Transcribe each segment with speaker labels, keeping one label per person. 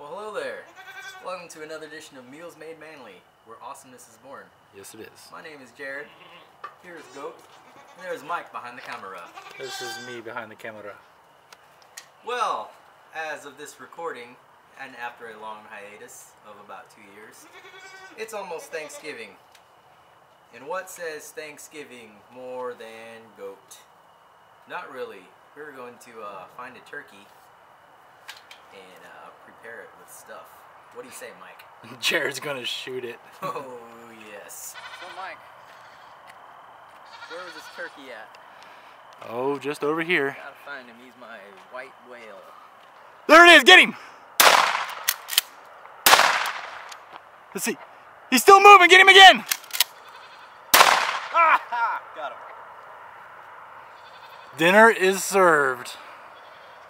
Speaker 1: Well, hello there. Welcome to another edition of Meals Made Manly, where awesomeness is born.
Speaker 2: Yes, it is.
Speaker 1: My name is Jarryd. Here is Goat. And there's Mike behind the camera.
Speaker 2: This is me behind the camera.
Speaker 1: Well, as of this recording, and after a long hiatus of about 2 years, it's almost Thanksgiving. And what says Thanksgiving more than goat? Not really. We're going to find a turkey and prepare it with stuff. What do you say, Mike?
Speaker 2: Jared's gonna shoot it.
Speaker 1: Oh, yes. So, Mike, where was this turkey at?
Speaker 2: Oh, just over here.
Speaker 1: Gotta find him. He's my white whale.
Speaker 2: There it is! Get him! Let's see. He's still moving! Get him again!
Speaker 1: Ah! Got him.
Speaker 2: Dinner is served.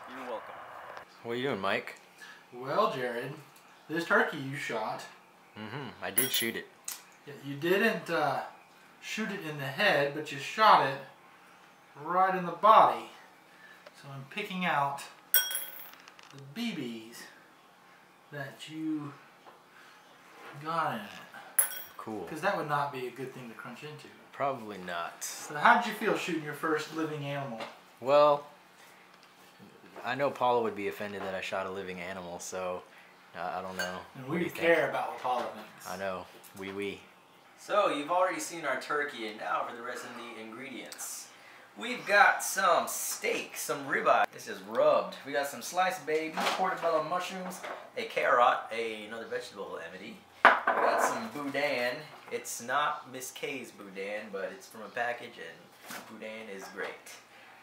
Speaker 1: You're welcome. What are you doing, Mike?
Speaker 2: Well, Jared, this turkey you shot.
Speaker 1: I did shoot it.
Speaker 2: Yeah, you didn't shoot it in the head, but you shot it right in the body. So I'm picking out the BBs that you got in it.
Speaker 1: Cool.
Speaker 2: Because that would not be a good thing to crunch into.
Speaker 1: Probably not.
Speaker 2: So how did you feel shooting your first living animal?
Speaker 1: Well, I know Paula would be offended that I shot a living animal, so I don't know.
Speaker 2: And we care about what Paula thinks.
Speaker 1: I know. We. So you've already seen our turkey, and now for the rest of the ingredients. We've got some steak, some ribeye. This is rubbed. We got some sliced baby, portobello mushrooms, a carrot, another vegetable amity. We got some boudin. It's not Miss K's boudin, but it's from a package, and boudin is great.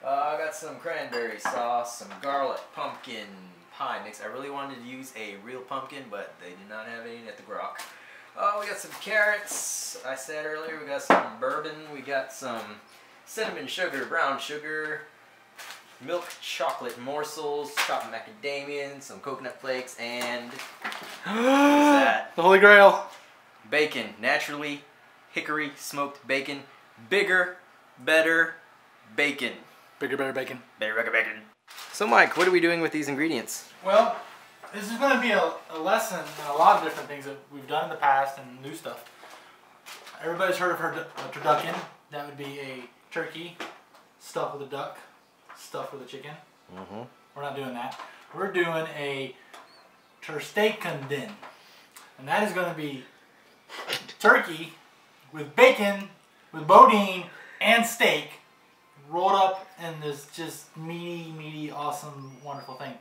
Speaker 1: I got some cranberry sauce, some garlic, pumpkin pie mix. I really wanted to use a real pumpkin, but they did not have any at the Grok. We got some carrots. I said earlier we got some bourbon. We got some cinnamon sugar, brown sugar, milk chocolate morsels, chopped macadamia, some coconut flakes, and what is that?
Speaker 2: The Holy Grail.
Speaker 1: Bacon, naturally hickory smoked bacon, bigger, better bacon.
Speaker 2: Bigger, better bacon.
Speaker 1: Better bacon. So Mike, what are we doing with these ingredients?
Speaker 2: Well, this is going to be a lesson in a lot of different things that we've done in the past and new stuff. Everybody's heard of a turducken. That would be a turkey stuffed with a duck, stuffed with a chicken. We're not doing that. We're doing a tersteakenden. And that is going to be turkey with bacon, with boudin, and steak rolled up in this just meaty, awesome, wonderful thing.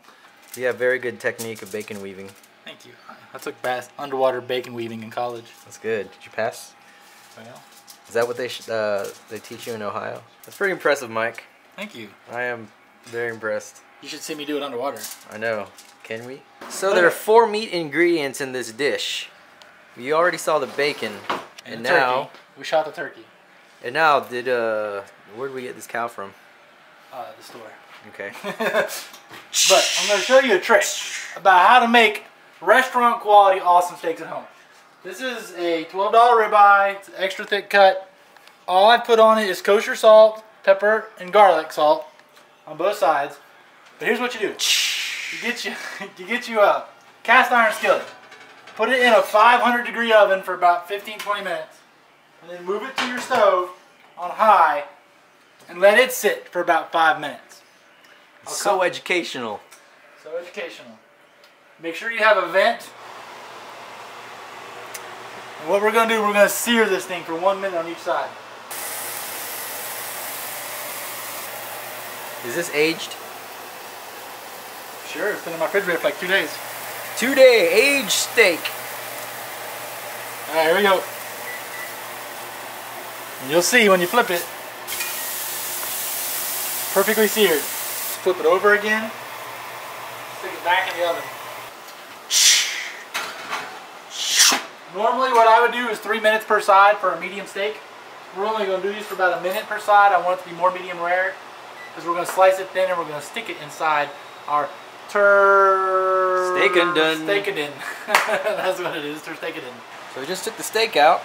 Speaker 1: You have very good technique of bacon weaving.
Speaker 2: Thank you. I took underwater bacon weaving in college.
Speaker 1: That's good. Did you pass?
Speaker 2: Well.
Speaker 1: Is that what they teach you in Ohio? That's pretty impressive, Mike.
Speaker 2: Thank you.
Speaker 1: I am very impressed.
Speaker 2: You should see me do it underwater.
Speaker 1: I know. Can we? So there are 4 meat ingredients in this dish. You already saw the bacon, and now
Speaker 2: turkey. We shot the turkey.
Speaker 1: And now, where did we get this cow from?
Speaker 2: The store.
Speaker 1: Okay.
Speaker 2: But I'm going to show you a trick about how to make restaurant quality awesome steaks at home. This is a $12 ribeye. It's an extra thick cut. All I put on it is kosher salt, pepper, and garlic salt on both sides. But here's what you do. You get you a cast iron skillet. Put it in a 500-degree oven for about 15-20 minutes. And then move it to your stove on high and let it sit for about 5 minutes.
Speaker 1: So educational.
Speaker 2: So educational. Make sure you have a vent. And what we're going to do, we're going to sear this thing for 1 minute on each side.
Speaker 1: Is this aged?
Speaker 2: Sure, it's been in my refrigerator for like 2 days.
Speaker 1: 2-day aged steak.
Speaker 2: Alright, here we go. And you'll see when you flip it. Perfectly seared. Flip it over again. Stick it back in the oven. Normally what I would do is 3 minutes per side for a medium steak. We're only going to do these for about a minute per side. I want it to be more medium rare because we're going to slice it thin and we're going to stick it inside our
Speaker 1: Steakenden.
Speaker 2: That's what it is, tersteakenden.
Speaker 1: So we just took the steak out.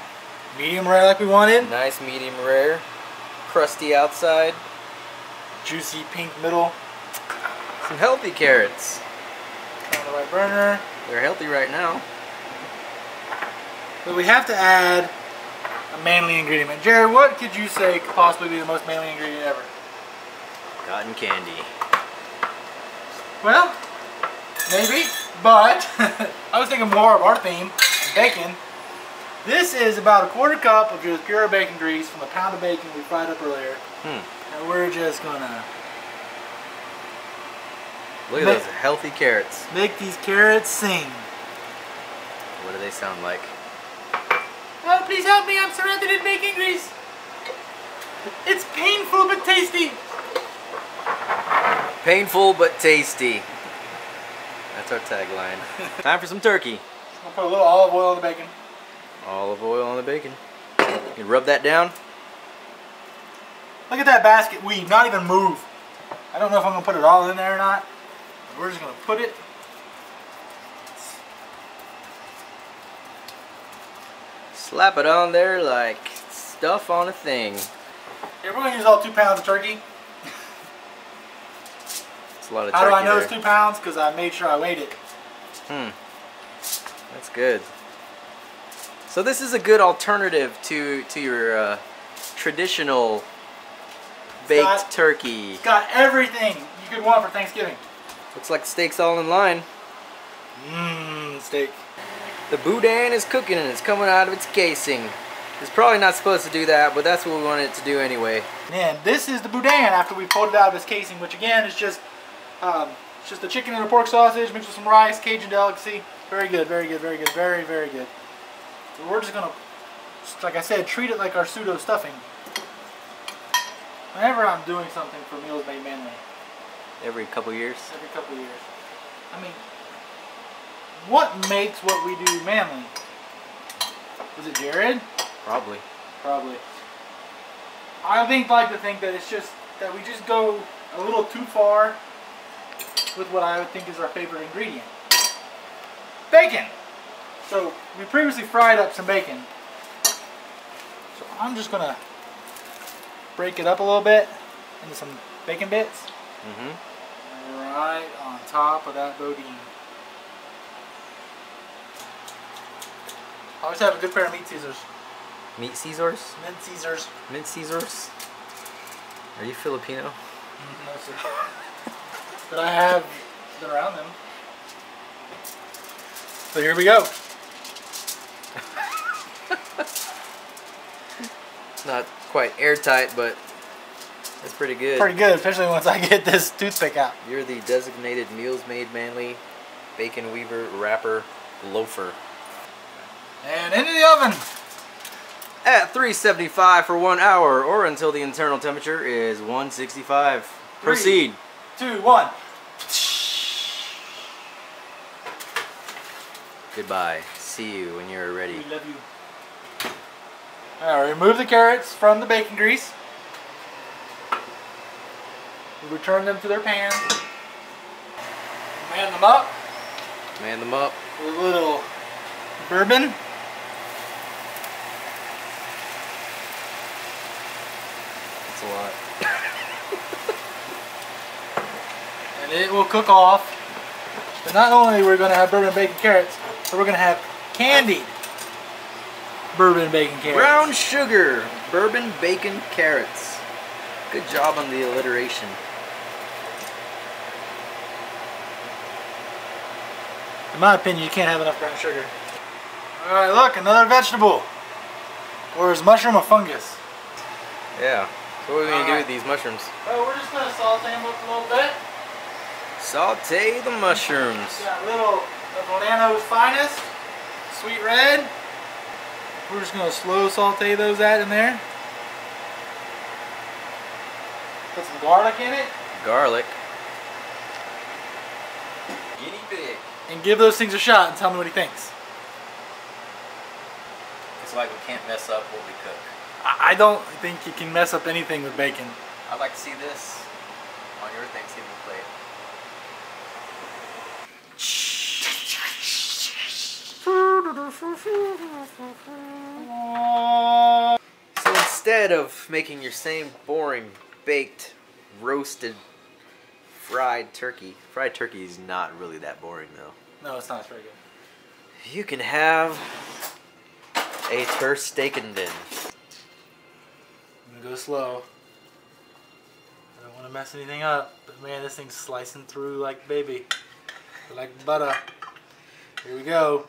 Speaker 2: Medium rare like we wanted.
Speaker 1: Nice medium rare. Crusty outside.
Speaker 2: Juicy pink middle.
Speaker 1: Some healthy carrots.
Speaker 2: On the right burner.
Speaker 1: They're healthy right now.
Speaker 2: But we have to add a manly ingredient. Jarryd, what could you say could possibly be the most manly ingredient ever?
Speaker 1: Cotton candy.
Speaker 2: Well, maybe, but I was thinking more of our theme, bacon. This is about a 1/4 cup of just pure bacon grease from a pound of bacon we fried up earlier. And we're just gonna
Speaker 1: look at those healthy carrots.
Speaker 2: Make these carrots sing.
Speaker 1: What do they sound like?
Speaker 2: Oh, please help me, I'm surrounded in bacon grease. It's painful but tasty.
Speaker 1: Painful but tasty. That's our tagline. Time for some turkey.
Speaker 2: I'll put a little olive oil on the bacon.
Speaker 1: Olive oil on the bacon. You can rub that down.
Speaker 2: Look at that basket weave, not even move. I don't know if I'm gonna put it all in there or not. But we're just gonna put it.
Speaker 1: Slap it on there like stuff on a thing.
Speaker 2: Yeah, we're gonna use all 2 pounds of turkey.
Speaker 1: It's a lot of
Speaker 2: turkey. How do I know
Speaker 1: there.
Speaker 2: it's 2 pounds? Because I made sure I weighed it.
Speaker 1: That's good. So this is a good alternative to your traditional baked turkey.
Speaker 2: It's got everything you could want for Thanksgiving.
Speaker 1: Looks like the steak's all in line.
Speaker 2: Steak.
Speaker 1: The boudin is cooking and it's coming out of its casing. It's probably not supposed to do that, but that's what we wanted it to do anyway.
Speaker 2: And this is the boudin after we pulled it out of its casing, which again is just the chicken and a pork sausage mixed with some rice, Cajun delicacy. Very good, very good, very good, very, very good. So we're just gonna, like I said, treat it like our pseudo stuffing. Whenever I'm doing something for Meals Made Manly.
Speaker 1: Every couple years?
Speaker 2: Every couple years. I mean, what makes what we do manly? Was it Jarryd?
Speaker 1: Probably.
Speaker 2: Probably. I like to think that it's just that we just go a little too far with what I would think is our favorite ingredient. Bacon! So we previously fried up some bacon. So I'm just gonna break it up a little bit into some bacon bits. Right on top of that boudin. Always have a good pair of meat Caesars.
Speaker 1: Meat Caesars?
Speaker 2: Mint Caesars.
Speaker 1: Mint Caesars? Are you Filipino?
Speaker 2: No, sir. But I have been around them. So here we go.
Speaker 1: Not quite airtight, but it's pretty good.
Speaker 2: Pretty good, especially once I get this toothpick out.
Speaker 1: You're the designated Meals Made Manly Bacon Weaver Wrapper Loafer.
Speaker 2: And into the oven.
Speaker 1: At 375 for 1 hour, or until the internal temperature is 165. Proceed.
Speaker 2: 3, 2, 1.
Speaker 1: Goodbye. See you when you're ready.
Speaker 2: We love you. Alright, remove the carrots from the bacon grease. We return them to their pan. Man them up.
Speaker 1: Man them up.
Speaker 2: With a little bourbon.
Speaker 1: That's a lot.
Speaker 2: And it will cook off. But not only are we going to have bourbon, bacon, carrots, but we're going to have candied bourbon, bacon, carrots.
Speaker 1: Brown sugar, bourbon, bacon, carrots. Good job on the alliteration.
Speaker 2: In my opinion, you can't have enough brown sugar. Alright, look, another vegetable. Or is mushroom a fungus?
Speaker 1: Yeah. So what are we going to do with these mushrooms?
Speaker 2: Well, we're just going to saute them up a little bit.
Speaker 1: Saute the mushrooms.
Speaker 2: Got a little of Orlano's finest, sweet red. We're just going to slow saute those in there. Put some garlic in it.
Speaker 1: Garlic. Guinea pig.
Speaker 2: And give those things a shot and tell me what he thinks.
Speaker 1: It's like we can't mess up what we cook.
Speaker 2: I don't think you can mess up anything with bacon.
Speaker 1: I'd like to see this on your Thanksgiving plate. So instead of making your same boring, baked, roasted, fried turkey is not really that boring though.
Speaker 2: No, it's not. It's very good.
Speaker 1: You can have a terse steak and din.
Speaker 2: I'm gonna go slow. I don't want to mess anything up, but man, this thing's slicing through like baby, like butter. Here we go.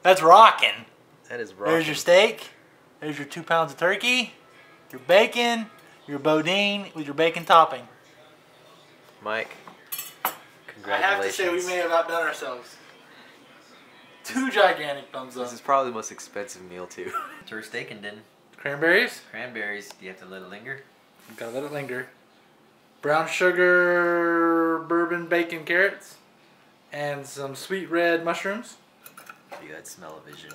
Speaker 2: That's rocking.
Speaker 1: That is rocking.
Speaker 2: There's your steak. There's your 2 pounds of turkey. Your bacon. Your boudin with your bacon topping.
Speaker 1: Mike,
Speaker 2: I
Speaker 1: congratulations.
Speaker 2: have to say we may have outdone ourselves. 2 gigantic thumbs up.
Speaker 1: This is probably the most expensive meal too. Terse steak and din.
Speaker 2: Cranberries.
Speaker 1: Cranberries. Do you have to let it linger?
Speaker 2: Gotta let it linger. Brown sugar, bourbon, bacon, carrots, and some sweet red mushrooms.
Speaker 1: You had smell-o-vision.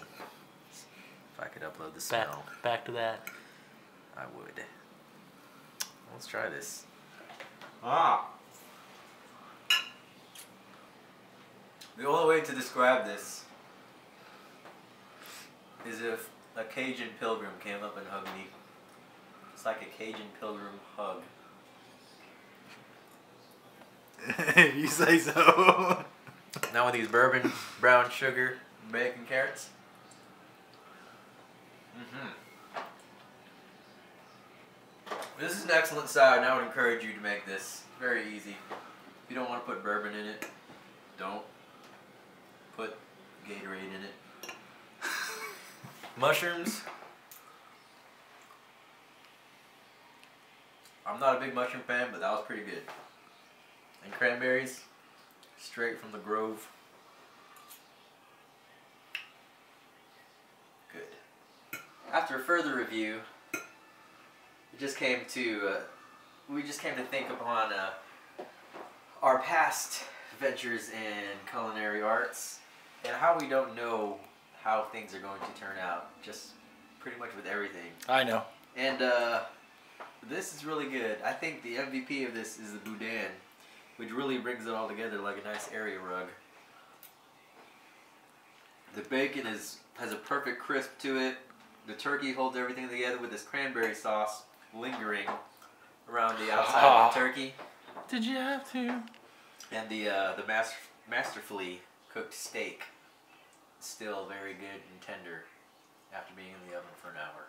Speaker 1: If I could upload the smell,
Speaker 2: Back to that.
Speaker 1: I would. Let's try this. The only way to describe this is if a Cajun Pilgrim came up and hugged me. It's like a Cajun Pilgrim hug.
Speaker 2: You say so.
Speaker 1: Now with these bourbon, brown sugar, bacon, carrots. This is an excellent side, and I would encourage you to make this. Very easy. If you don't want to put bourbon in it, don't put Gatorade in it. Mushrooms. I'm not a big mushroom fan, but that was pretty good. And cranberries, straight from the grove. Good. After further review, we just came to think upon our past ventures in culinary arts and how we don't know how things are going to turn out, just pretty much with everything.
Speaker 2: I know.
Speaker 1: And this is really good. I think the MVP of this is the boudin, which really brings it all together like a nice area rug. The bacon has a perfect crisp to it. The turkey holds everything together with this cranberry sauce lingering around the outside of the turkey.
Speaker 2: Did you have to?
Speaker 1: And the masterfully cooked steak, still very good and tender after being in the oven for an hour.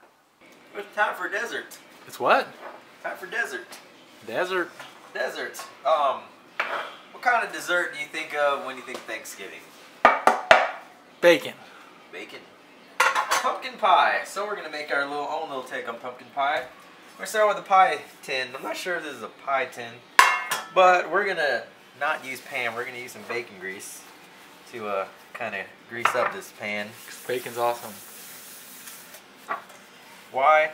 Speaker 1: It's time for dessert.
Speaker 2: It's what?
Speaker 1: Time for dessert.
Speaker 2: Desert.
Speaker 1: Dessert. What kind of dessert do you think of when you think Thanksgiving?
Speaker 2: Bacon.
Speaker 1: Bacon. Pumpkin pie. So we're gonna make our own little take on pumpkin pie. We're gonna start with the pie tin. I'm not sure if this is a pie tin, but we're gonna not use pan. We're gonna use some bacon grease to kind of grease up this pan.
Speaker 2: Bacon's awesome.
Speaker 1: Why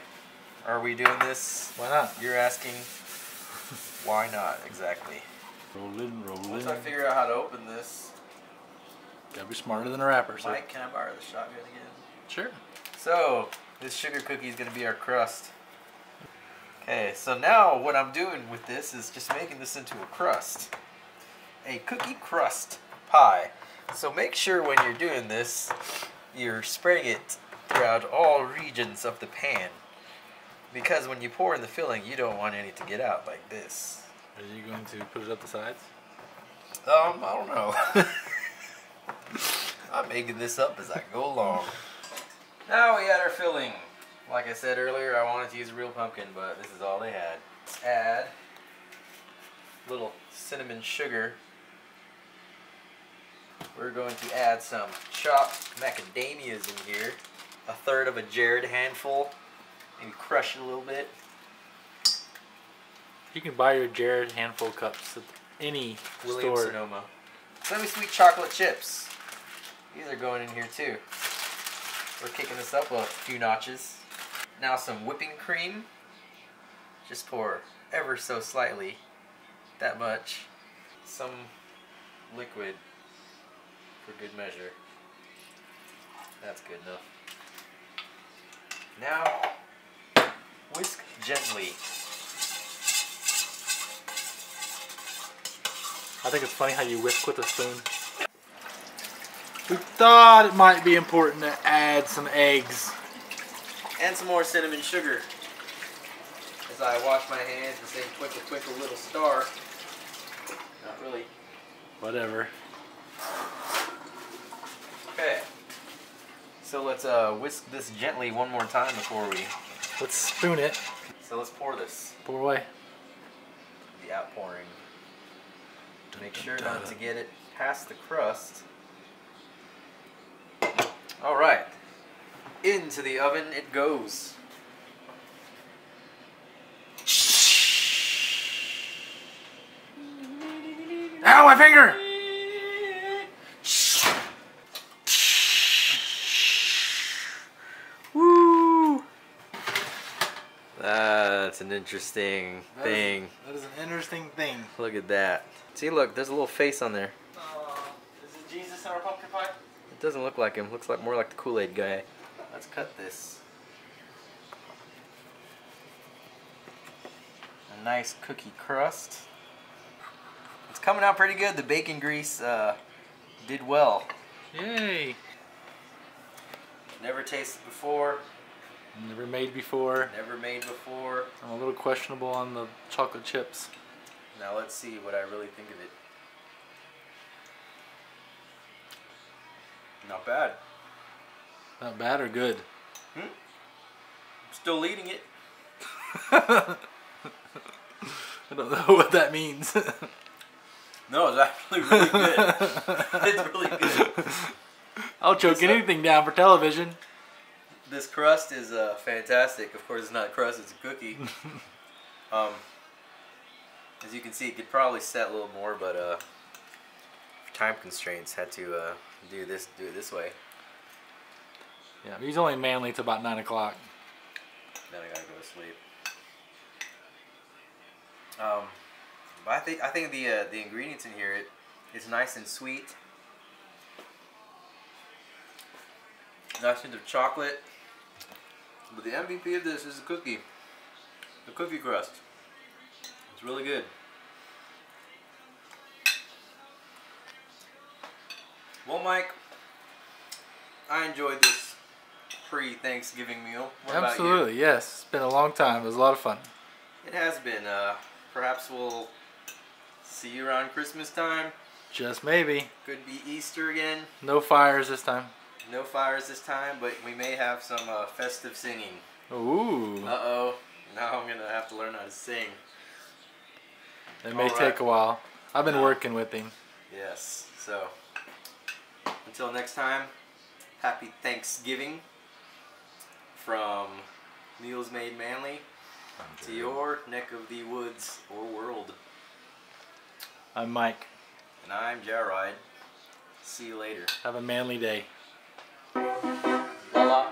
Speaker 1: are we doing this?
Speaker 2: Why not?
Speaker 1: You're asking. Why not exactly?
Speaker 2: Rolling.
Speaker 1: Once I figure out how to open this.
Speaker 2: Gotta be smarter than a rapper, sir.
Speaker 1: Mike, can I borrow the shotgun again?
Speaker 2: Sure.
Speaker 1: So, this sugar cookie is going to be our crust. Okay, so now what I'm doing with this is just making this into a crust. A cookie crust pie. So make sure when you're doing this, you're spreading it throughout all regions of the pan. Because when you pour in the filling, you don't want any to get out like this.
Speaker 2: Are you going to put it up the sides?
Speaker 1: I don't know. I'm making this up as I go along. Now we add our filling. Like I said earlier, I wanted to use a real pumpkin, but this is all they had. Let's add a little cinnamon sugar. We're going to add some chopped macadamias in here. 1/3 of a Jarryd handful. Maybe crush it a little bit.
Speaker 2: You can buy your Jarryd handful cups at any store.
Speaker 1: Sonoma. Semi-sweet chocolate chips. These are going in here too. We're kicking this up a few notches. Now some whipping cream. Just pour ever so slightly. That much. Some liquid for good measure. That's good enough. Now, whisk gently.
Speaker 2: I think it's funny how you whisk with a spoon. We thought it might be important to add some eggs.
Speaker 1: And some more cinnamon sugar. As as I wash my hands and say twinkle twinkle little star. Not really.
Speaker 2: Whatever.
Speaker 1: Okay. So let's whisk this gently one more time before we...
Speaker 2: Let's spoon it.
Speaker 1: So let's pour this.
Speaker 2: Pour away.
Speaker 1: The outpouring. Make sure not to get it past the crust. Alright. Into the oven it goes.
Speaker 2: Ow, my finger! Woo!
Speaker 1: That's an interesting thing.
Speaker 2: That is an interesting thing.
Speaker 1: Look at that. See, look, there's a little face on there.
Speaker 2: Is it Jesus in our pumpkin pie?
Speaker 1: It doesn't look like him. Looks like more like the Kool-Aid guy. Let's cut this. A nice cookie crust. It's coming out pretty good. The bacon grease did well.
Speaker 2: Yay!
Speaker 1: Never tasted before.
Speaker 2: Never made before.
Speaker 1: Never made before.
Speaker 2: I'm a little questionable on the chocolate chips.
Speaker 1: Now let's see what I really think of it. Not bad.
Speaker 2: Not bad or good?
Speaker 1: Still eating it.
Speaker 2: I don't know what that means.
Speaker 1: No, it's actually really good. It's really good.
Speaker 2: I'll choke anything down for television.
Speaker 1: This crust is fantastic. Of course, it's not crust; it's a cookie. As you can see, it could probably set a little more, but for time constraints, had to do it this way.
Speaker 2: Yeah, he's only manly till about 9 o'clock.
Speaker 1: Then I gotta go to sleep. But I think the ingredients in here it's nice and sweet. Nice hint of chocolate. But the MVP of this is the cookie. The cookie crust. It's really good. Well, Mike, I enjoyed this pre-Thanksgiving meal. What
Speaker 2: Absolutely,
Speaker 1: about you?
Speaker 2: yes. It's been a long time. It was a lot of fun.
Speaker 1: It has been. Perhaps we'll see you around Christmas time.
Speaker 2: Just maybe.
Speaker 1: Could be Easter again.
Speaker 2: No fires this time.
Speaker 1: No fires this time, but we may have some festive singing.
Speaker 2: Ooh.
Speaker 1: Uh-oh. Now I'm going to have to learn how to sing.
Speaker 2: It may take a while. I've been working with him.
Speaker 1: Yes. So, until next time, happy Thanksgiving from Meals Made Manly to your neck of the woods or world.
Speaker 2: I'm Mike.
Speaker 1: And I'm Jarryd. See you later.
Speaker 2: Have a manly day.
Speaker 1: Voila.